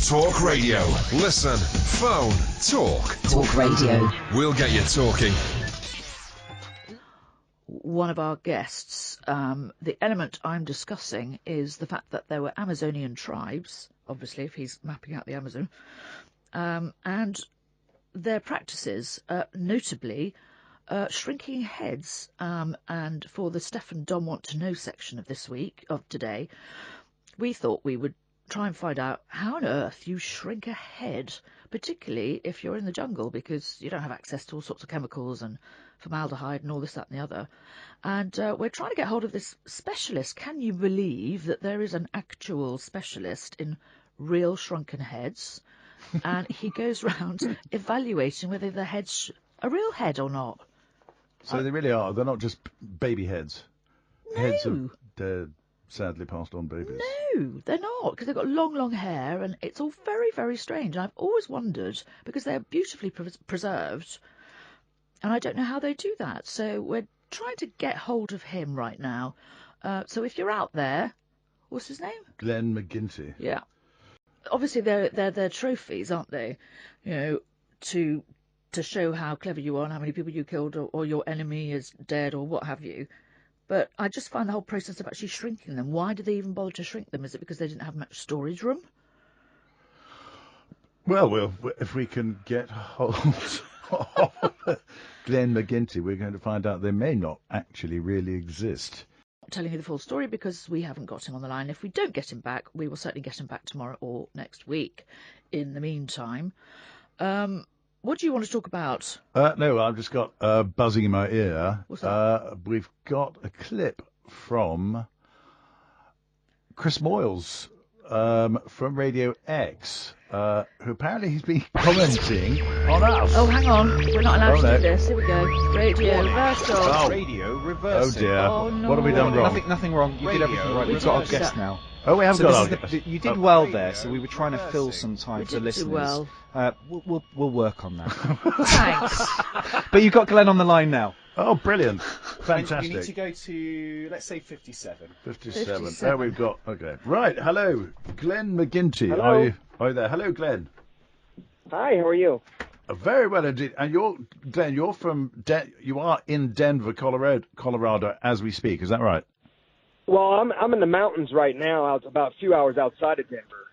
Talk Radio. Listen, phone, talk. Talk Radio. We'll get you talking. One of our guests, the element I'm discussing is the fact that there were Amazonian tribes, obviously, if he's mapping out the Amazon, and their practices, notably shrinking heads. And for the Steph and Dom Want to Know section of today, we thought we would try and find out how on earth you shrink a head, particularly if you're in the jungle, because you don't have access to all sorts of chemicals and formaldehyde and all this, that and the other. And we're trying to get hold of this specialist. Can you believe that there is an actual specialist in real shrunken heads? And he goes round evaluating whether the head's a real head or not. So they really are. They're not just baby heads. No. Heads of dead, sadly passed on babies. No, they're not, because they've got long, long hair, and it's all very, very strange. And I've always wondered, because they're beautifully preserved, and I don't know how they do that. So we're trying to get hold of him right now. So if you're out there, what's his name? Glenn McGinty. Yeah. Obviously, they're trophies, aren't they? You know, to show how clever you are and how many people you killed, or your enemy is dead, or what have you. But I just find the whole process of actually shrinking them. Why do they even bother to shrink them? Is it because they didn't have much storage room? Well, if we can get hold of Glenn McGinty, we're going to find out they may not actually really exist. I'm telling you the full story because we haven't got him on the line. If we don't get him back, we will certainly get him back tomorrow or next week. In the meantime, what do you want to talk about? No, I've just got buzzing in my ear. What's that? We've got a clip from Chris Moyles from Radio X, who apparently he's been commenting on us. Oh, hang on. We're not allowed to do this. Here we go. Radio reversal. Oh. Radio reversal. Oh dear. Oh, no. What have we done wrong? Nothing wrong. You did everything right. We've got our guest now. Oh, we haven't got our guest. You did well there, so we were trying to fill some time for the did do listeners. well. We'll work on that. Thanks. But you've got Glenn on the line now. Oh, brilliant. You Fantastic. need to go to, let's say, 57. 57. There we've got. Okay. Right. Hello, Glenn McGinty. Hello. Are you there? Hello, Glenn. Hi, how are you? Very well indeed. And Glenn, you're from you are in Denver, Colorado, as we speak. Is that right? Well, I'm in the mountains right now, out about a few hours outside of Denver.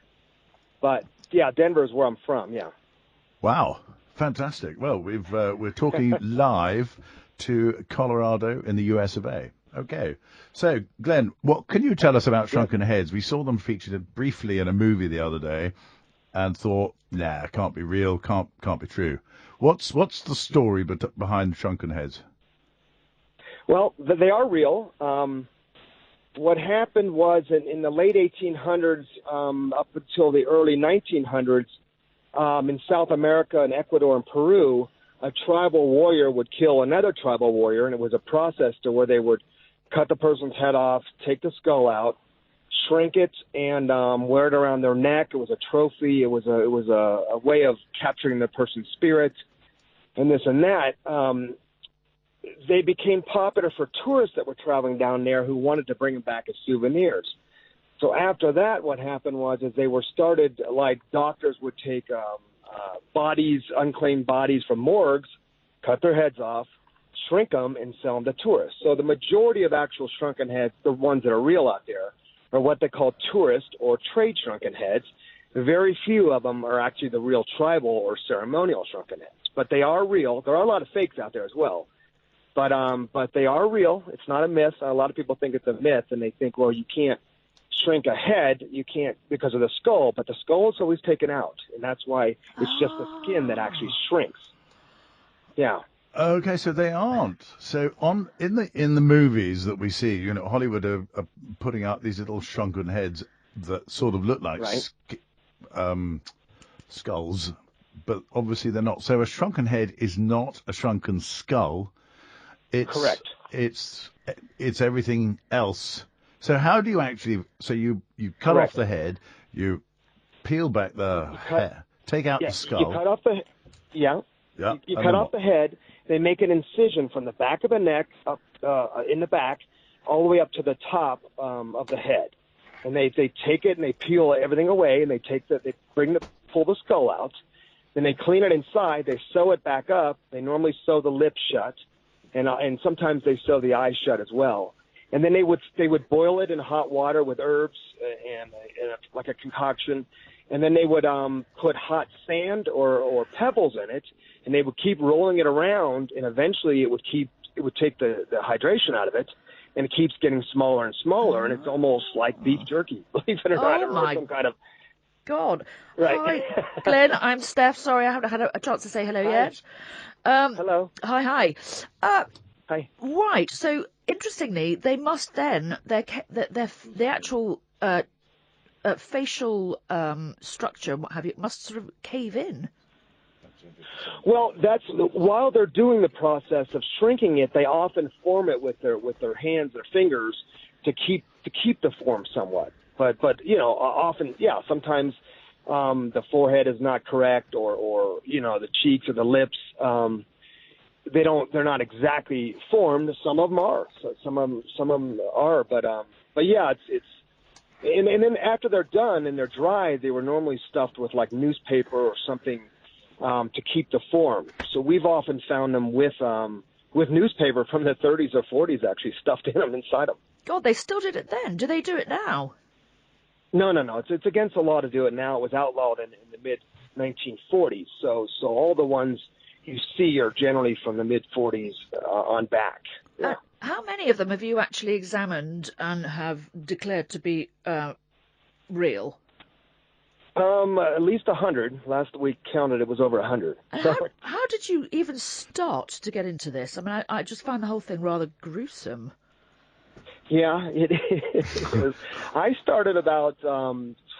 But yeah, Denver is where I'm from. Yeah. Wow. Fantastic. Well, we're talking live to Colorado in the US of A. Okay. So, Glenn, what can you tell us about Shrunken Heads? We saw them featured briefly in a movie the other day and thought, nah, can't be real, can't be true. What's the story behind Shrunken Heads? Well, they are real. What happened was in the late 1800s up until the early 1900s, in South America and Ecuador and Peru, a tribal warrior would kill another tribal warrior, and it was a process to where they would cut the person's head off, take the skull out, shrink it, and wear it around their neck. It was a trophy. It was a way of capturing the person's spirit, and this and that. They became popular for tourists that were traveling down there who wanted to bring them back as souvenirs. So after that, what happened was they were started, like doctors would take unclaimed bodies from morgues, cut their heads off, shrink them, and sell them to tourists. So the majority of actual shrunken heads, the ones that are real out there, are what they call tourist or trade shrunken heads. Very few of them are actually the real tribal or ceremonial shrunken heads. But they are real. There are a lot of fakes out there as well. But they are real. It's not a myth. A lot of people think it's a myth, and they think, well, you can't shrink a head. You can't because of the skull, but the skull is always taken out, and that's why it's just the skin that actually shrinks. Yeah. Okay, so they aren't. So in the movies that we see, you know, Hollywood are putting out these little shrunken heads that sort of look like skulls, but obviously they're not. So a shrunken head is not a shrunken skull. It's correct. It's everything else. So how do you actually? So you cut Correct. off the head, you peel back the hair, take out the skull. You cut off the you cut off the head. They make an incision from the back of the neck up in the back, all the way up to the top of the head. and they take it and they peel everything away, and they pull the skull out, then they clean it inside, they sew it back up. They normally sew the lips shut, and sometimes they sew the eyes shut as well. And then they would boil it in hot water with herbs and like a concoction, and then they would put hot sand or pebbles in it, and they would keep rolling it around, and eventually it would take the hydration out of it, and it keeps getting smaller and smaller, and it's almost like beef jerky, believe it or not, or some kind of. God. Right. Hi, Glenn. I'm Steph. Sorry, I haven't had a chance to say hello yet. Hello. Hi. Hi. Right. So interestingly, they must then the actual facial structure and what have you must sort of cave in. Well, while they're doing the process of shrinking it, they often form it with their hands, their fingers, to keep the form somewhat. But often, sometimes the forehead is not correct, or the cheeks or the lips. They're not exactly formed. Some of them are. So some of them are. But yeah, it's and then after they're done and they're dry, they were normally stuffed with like newspaper or something to keep the form. So we've often found them with newspaper from the 30s or 40s actually stuffed in them inside them. God, they still did it then. Do they do it now? No. It's against the law to do it now. It was outlawed in the mid 1940s. So all the ones you see are generally from the mid 40s on back. Yeah. How many of them have you actually examined and have declared to be real? At least 100. Last we counted, it was over 100. How did you even start to get into this? I mean, I just find the whole thing rather gruesome. Yeah, it is. I started about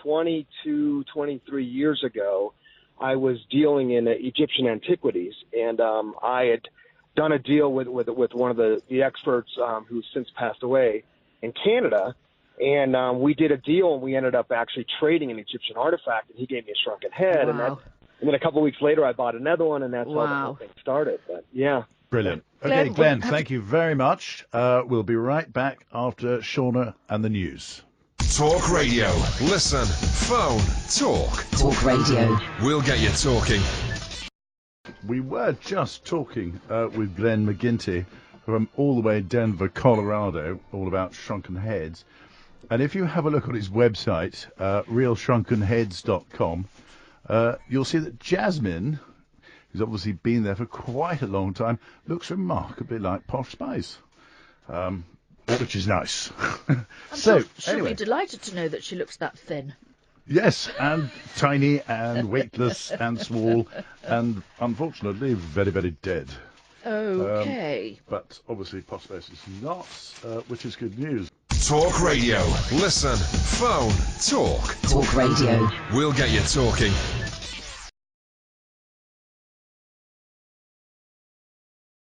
22, 23 years ago. I was dealing in Egyptian antiquities, and I had done a deal with one of the experts who's since passed away in Canada, and we did a deal, and we ended up actually trading an Egyptian artifact, and he gave me a shrunken head, Wow. and then a couple of weeks later I bought another one, and that's how the whole thing started. But yeah. Brilliant. Okay, Glenn, thank you very much. We'll be right back after Shauna and the news. Talk radio. Listen. Phone. Talk. Talk radio. We'll get you talking. We were just talking with Glenn McGinty from all the way Denver, Colorado, all about shrunken heads. And if you have a look on his website, realshrunkenheads.com, you'll see that Jasmine, who's obviously been there for quite a long time, looks remarkably like Posh Spice, which is nice. So, she'll be delighted to know that she looks that thin. Yes, and tiny and weightless and small and, unfortunately, very, very dead. Okay. But obviously Posh Spice is not, which is good news. Talk radio. Listen. Phone. Talk. Talk radio. We'll get you talking.